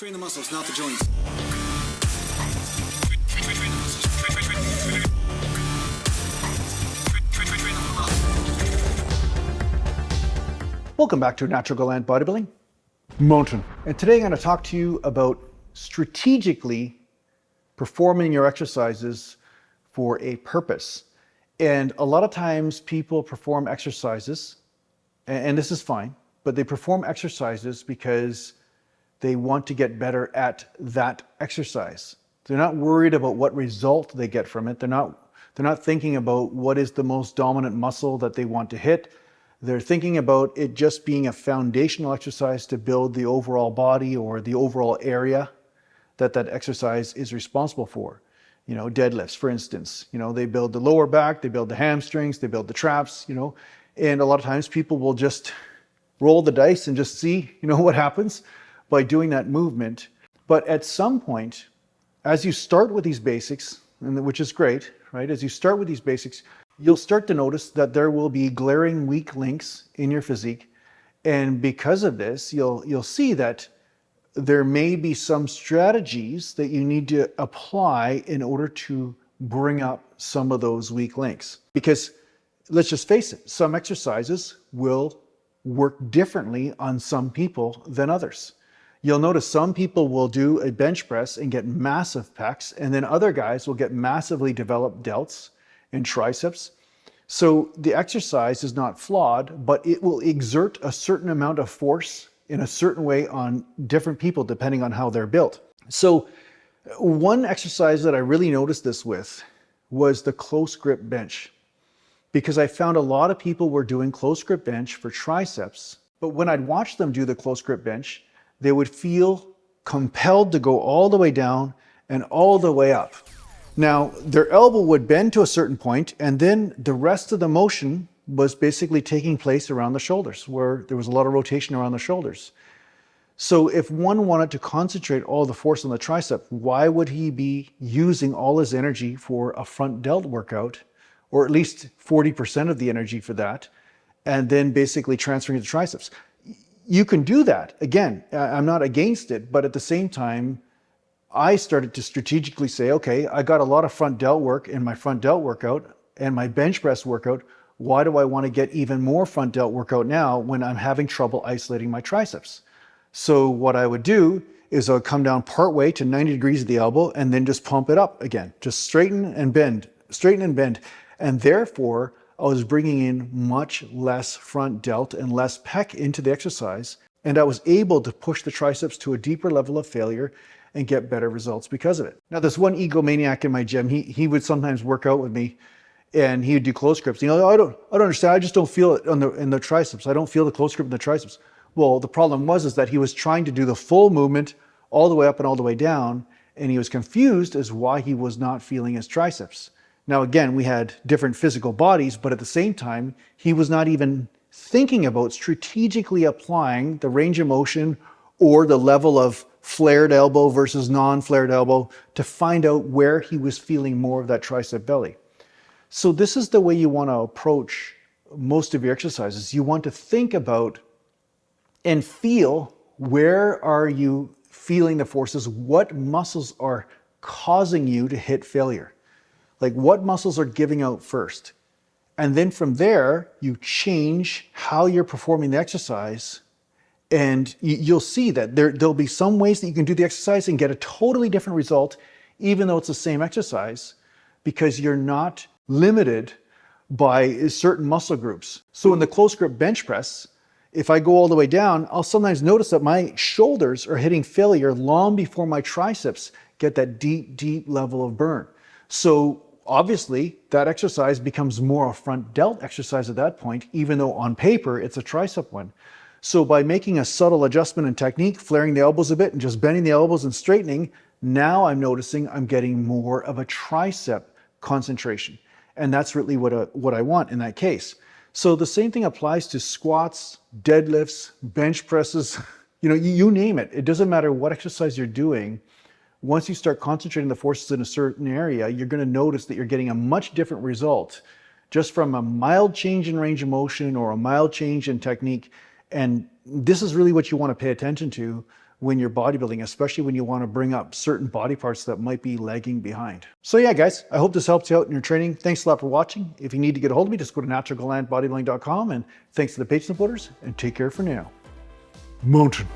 Train the muscles, not the joints. Welcome back to Natural Gland Bodybuilding, Mountain. And today I'm going to talk to you about strategically performing your exercises for a purpose. And a lot of times people perform exercises, and this is fine, but they perform exercises because they want to get better at that exercise. They're not worried about what result they get from it. They're not thinking about what is the most dominant muscle that they want to hit. They're thinking about it just being a foundational exercise to build the overall body or the overall area that that exercise is responsible for. You know, deadlifts, for instance, you know, they build the lower back, they build the hamstrings, they build the traps, you know, and a lot of times people will just roll the dice and just see, you know, what happens by doing that movement. But at some point, as you start with these basics, and which is great, right? As you start with these basics, you'll start to notice that there will be glaring weak links in your physique. And because of this, you'll see that there may be some strategies that you need to apply in order to bring up some of those weak links. Because let's just face it, some exercises will work differently on some people than others. You'll notice some people will do a bench press and get massive pecs, and then other guys will get massively developed delts and triceps. So the exercise is not flawed, but it will exert a certain amount of force in a certain way on different people depending on how they're built. So one exercise that I really noticed this with was the close grip bench, because I found a lot of people were doing close grip bench for triceps, but when I'd watch them do the close grip bench, they would feel compelled to go all the way down and all the way up. Now, their elbow would bend to a certain point, and then the rest of the motion was basically taking place around the shoulders, where there was a lot of rotation around the shoulders. So if one wanted to concentrate all the force on the tricep, why would he be using all his energy for a front delt workout, or at least 40% of the energy for that, and then basically transferring it to triceps? You can do that. Again, I'm not against it, but at the same time, I started to strategically say, okay, I got a lot of front delt work in my front delt workout and my bench press workout. Why do I want to get even more front delt workout now when I'm having trouble isolating my triceps? So what I would do is I would come down part way to 90 degrees at the elbow and then just pump it up again. Just straighten and bend, straighten and bend. And therefore, I was bringing in much less front delt and less pec into the exercise. And I was able to push the triceps to a deeper level of failure and get better results because of it. Now, there's one egomaniac in my gym. He would sometimes work out with me and he would do close grips. You know, I don't understand. I just don't feel it in the triceps. I don't feel the close grip in the triceps. Well, the problem was that he was trying to do the full movement all the way up and all the way down, and he was confused as why he was not feeling his triceps. Now, again, we had different physical bodies, but at the same time, he was not even thinking about strategically applying the range of motion or the level of flared elbow versus non-flared elbow to find out where he was feeling more of that tricep belly. So this is the way you want to approach most of your exercises. You want to think about and feel, where are you feeling the forces? What muscles are causing you to hit failure? Like, what muscles are giving out first? And then from there, you change how you're performing the exercise. And you'll see that there'll be some ways that you can do the exercise and get a totally different result, even though it's the same exercise, because you're not limited by certain muscle groups. So in the close grip bench press, if I go all the way down, I'll sometimes notice that my shoulders are hitting failure long before my triceps get that deep, deep level of burn. So obviously that exercise becomes more a front delt exercise at that point, even though on paper it's a tricep one. So by making a subtle adjustment in technique, flaring the elbows a bit and just bending the elbows and straightening, now I'm noticing I'm getting more of a tricep concentration. And that's really what I want in that case. So the same thing applies to squats, deadlifts, bench presses, you name it. It doesn't matter what exercise you're doing. Once you start concentrating the forces in a certain area, you're going to notice that you're getting a much different result just from a mild change in range of motion or a mild change in technique. And this is really what you want to pay attention to when you're bodybuilding, especially when you want to bring up certain body parts that might be lagging behind. So yeah, guys, I hope this helps you out in your training. Thanks a lot for watching. If you need to get a hold of me, just go to naturalglandbodybuilding.com, and thanks to the Patreon supporters, and take care for now. Mountain.